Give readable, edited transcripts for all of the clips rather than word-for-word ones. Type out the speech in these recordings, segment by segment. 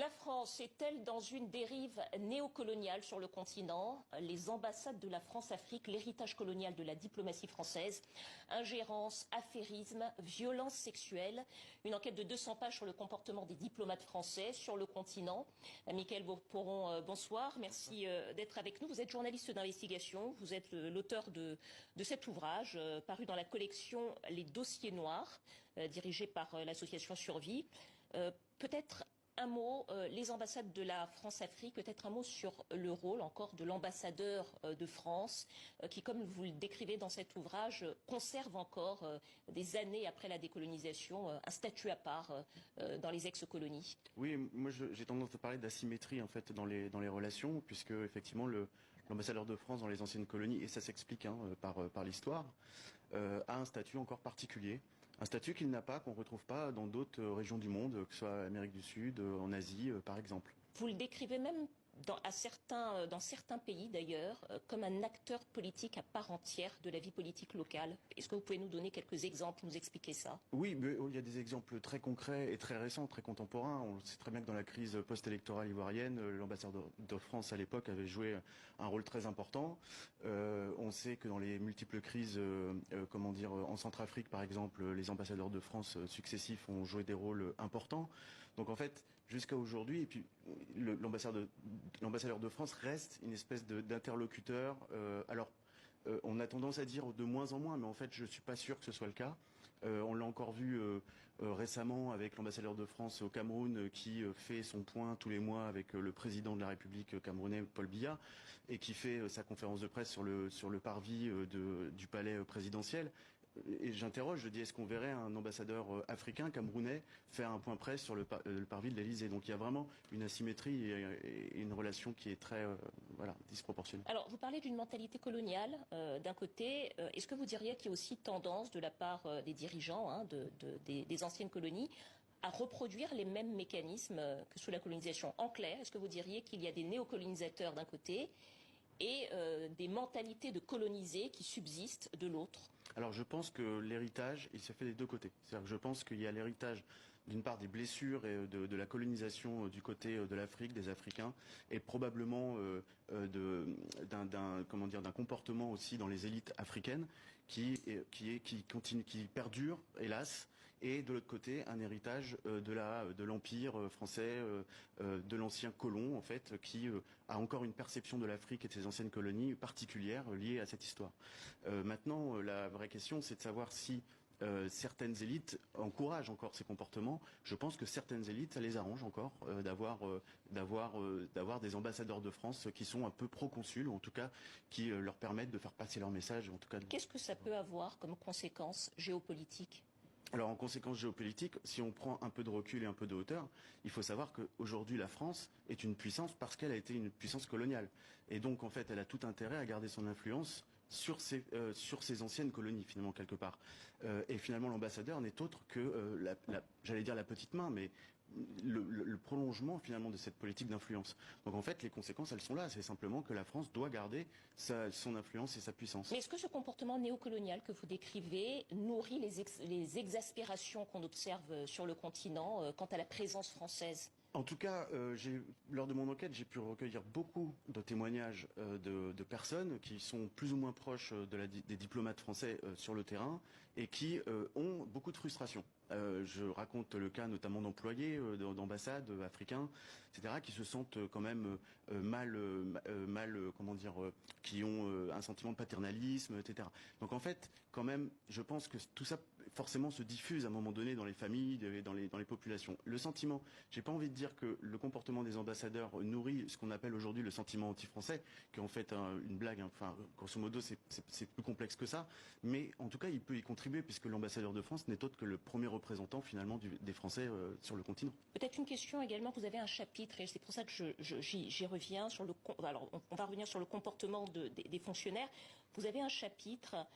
La France est-elle dans une dérive néocoloniale sur le continent? Les ambassades de la France-Afrique, l'héritage colonial de la diplomatie française, ingérence, affairisme, violence sexuelle. Une enquête de 200 pages sur le comportement des diplomates français sur le continent. Mickaël Bourg-Poron, bonsoir. Merci d'être avec nous. Vous êtes journaliste d'investigation. Vous êtes l'auteur de cet ouvrage paru dans la collection Les Dossiers Noirs, dirigé par l'association Survie. Peut-être un mot, les ambassades de la France-Afrique, peut-être un mot sur le rôle encore de l'ambassadeur de France, qui, comme vous le décrivez dans cet ouvrage, conserve encore, des années après la décolonisation, un statut à part dans les ex-colonies. Oui, moi j'ai tendance à parler d'asymétrie en fait dans les relations, puisque effectivement l'ambassadeur de France dans les anciennes colonies, et ça s'explique par l'histoire, a un statut encore particulier. Un statut qu'il n'a pas, qu'on ne retrouve pas dans d'autres régions du monde, que ce soit Amérique du Sud, en Asie par exemple. Vous le décrivez même dans certains pays d'ailleurs, comme un acteur politique à part entière de la vie politique locale. Est-ce que vous pouvez nous donner quelques exemples, nous expliquer ça? Oui, mais il y a des exemples très concrets et très récents, très contemporains. On sait très bien que dans la crise post-électorale ivoirienne, l'ambassadeur de France à l'époque avait joué un rôle très important. On sait que dans les multiples crises, en Centrafrique par exemple, les ambassadeurs de France successifs ont joué des rôles importants. Donc en fait, jusqu'à aujourd'hui, et puis l'ambassadeur de France reste une espèce d'interlocuteur. On a tendance à dire de moins en moins, mais en fait, je suis pas sûr que ce soit le cas. On l'a encore vu récemment avec l'ambassadeur de France au Cameroun qui fait son point tous les mois avec le président de la République camerounais, Paul Biya, et qui fait sa conférence de presse sur le parvis du palais présidentiel. Et j'interroge, je dis, est-ce qu'on verrait un ambassadeur africain, camerounais, faire un point presse sur le parvis de l'Élysée? Donc il y a vraiment une asymétrie et une relation qui est très disproportionnée. Alors, vous parlez d'une mentalité coloniale d'un côté. Est-ce que vous diriez qu'il y a aussi tendance de la part des dirigeants des anciennes colonies à reproduire les mêmes mécanismes que sous la colonisation? En clair, est-ce que vous diriez qu'il y a des néocolonisateurs d'un côté et des mentalités de colonisés qui subsistent de l'autre? Alors je pense que l'héritage, il se fait des deux côtés. C'est-à-dire que je pense qu'il y a l'héritage d'une part des blessures et de la colonisation du côté de l'Afrique, des Africains, et probablement d'un comportement aussi dans les élites africaines qui perdure, hélas, et de l'autre côté un héritage de l'empire français, de l'ancien colon en fait, qui a encore une perception de l'Afrique et de ses anciennes colonies particulières liées à cette histoire. Maintenant, la vraie question, c'est de savoir si certaines élites encouragent encore ces comportements. Je pense que certaines élites, ça les arrange encore d'avoir des ambassadeurs de France qui sont un peu proconsuls, ou en tout cas qui leur permettent de faire passer leur message. En tout cas. Qu'est-ce que ça peut avoir comme conséquence géopolitique? Alors en conséquence géopolitique, si on prend un peu de recul et un peu de hauteur, il faut savoir qu'aujourd'hui la France est une puissance parce qu'elle a été une puissance coloniale. Et donc en fait elle a tout intérêt à garder son influence sur ces anciennes colonies finalement quelque part. Et finalement l'ambassadeur n'est autre que j'allais dire la petite main, mais le prolongement finalement de cette politique d'influence. Donc en fait les conséquences elles sont là, c'est simplement que la France doit garder son influence et sa puissance. Mais est-ce que ce comportement néocolonial que vous décrivez nourrit les exaspérations qu'on observe sur le continent quant à la présence française? En tout cas, lors de mon enquête, j'ai pu recueillir beaucoup de témoignages de personnes qui sont plus ou moins proches des diplomates français sur le terrain et qui ont beaucoup de frustration. Je raconte le cas notamment d'employés d'ambassades africains, etc., qui se sentent quand même qui ont un sentiment de paternalisme, etc. Donc en fait, quand même, je pense que tout ça forcément se diffuse à un moment donné dans les familles, dans les populations. Le sentiment, j'ai pas envie de dire que le comportement des ambassadeurs nourrit ce qu'on appelle aujourd'hui le sentiment anti-français, qui est en fait une blague. Enfin, grosso modo, c'est plus complexe que ça. Mais en tout cas, il peut y contribuer puisque l'ambassadeur de France n'est autre que le premier représentant finalement des Français sur le continent. Peut-être une question également. Vous avez un chapitre et c'est pour ça que j'y reviens sur alors on va revenir sur le comportement des fonctionnaires. Vous avez un chapitre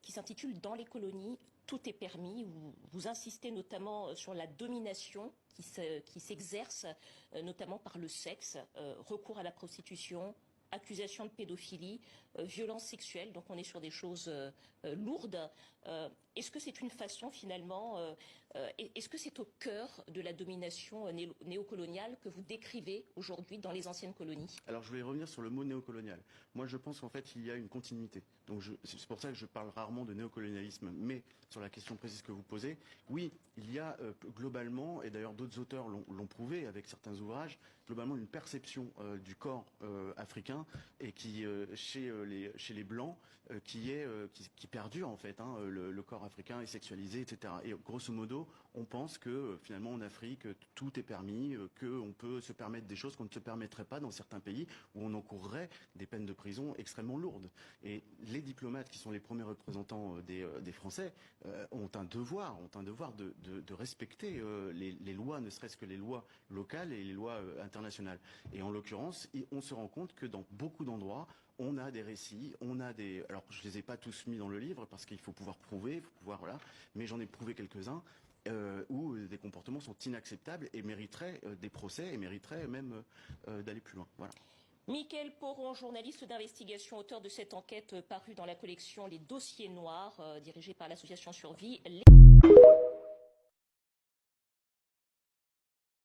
qui s'intitule Dans les colonies, tout est permis, où vous insistez notamment sur la domination qui s'exerce notamment par le sexe, recours à la prostitution, accusations de pédophilie, violences sexuelles, donc on est sur des choses lourdes. Est-ce que c'est une façon finalement, est-ce que c'est au cœur de la domination néocoloniale que vous décrivez aujourd'hui dans les anciennes colonies? Alors je vais revenir sur le mot néocolonial. Moi je pense qu'en fait il y a une continuité. Donc c'est pour ça que je parle rarement de néocolonialisme, mais sur la question précise que vous posez, oui, il y a globalement, et d'ailleurs d'autres auteurs l'ont prouvé avec certains ouvrages, globalement une perception du corps africain et qui chez les blancs qui perdure en fait. Le corps africain est sexualisé, etc. Et grosso modo, on pense que finalement en Afrique tout est permis, qu'on peut se permettre des choses qu'on ne se permettrait pas dans certains pays où on encourrait des peines de prison extrêmement lourdes. Et les diplomates qui sont les premiers représentants des Français ont un devoir de respecter les lois, ne serait-ce que les lois locales et les lois internationales. Et en l'occurrence, on se rend compte que dans beaucoup d'endroits, on a des récits, alors je les ai pas tous mis dans le livre parce qu'il faut pouvoir prouver, voilà, mais j'en ai prouvé quelques-uns où des comportements sont inacceptables et mériteraient des procès et mériteraient même d'aller plus loin. Voilà. Mickaël Poron, journaliste d'investigation, auteur de cette enquête parue dans la collection Les Dossiers Noirs, dirigée par l'association Survie.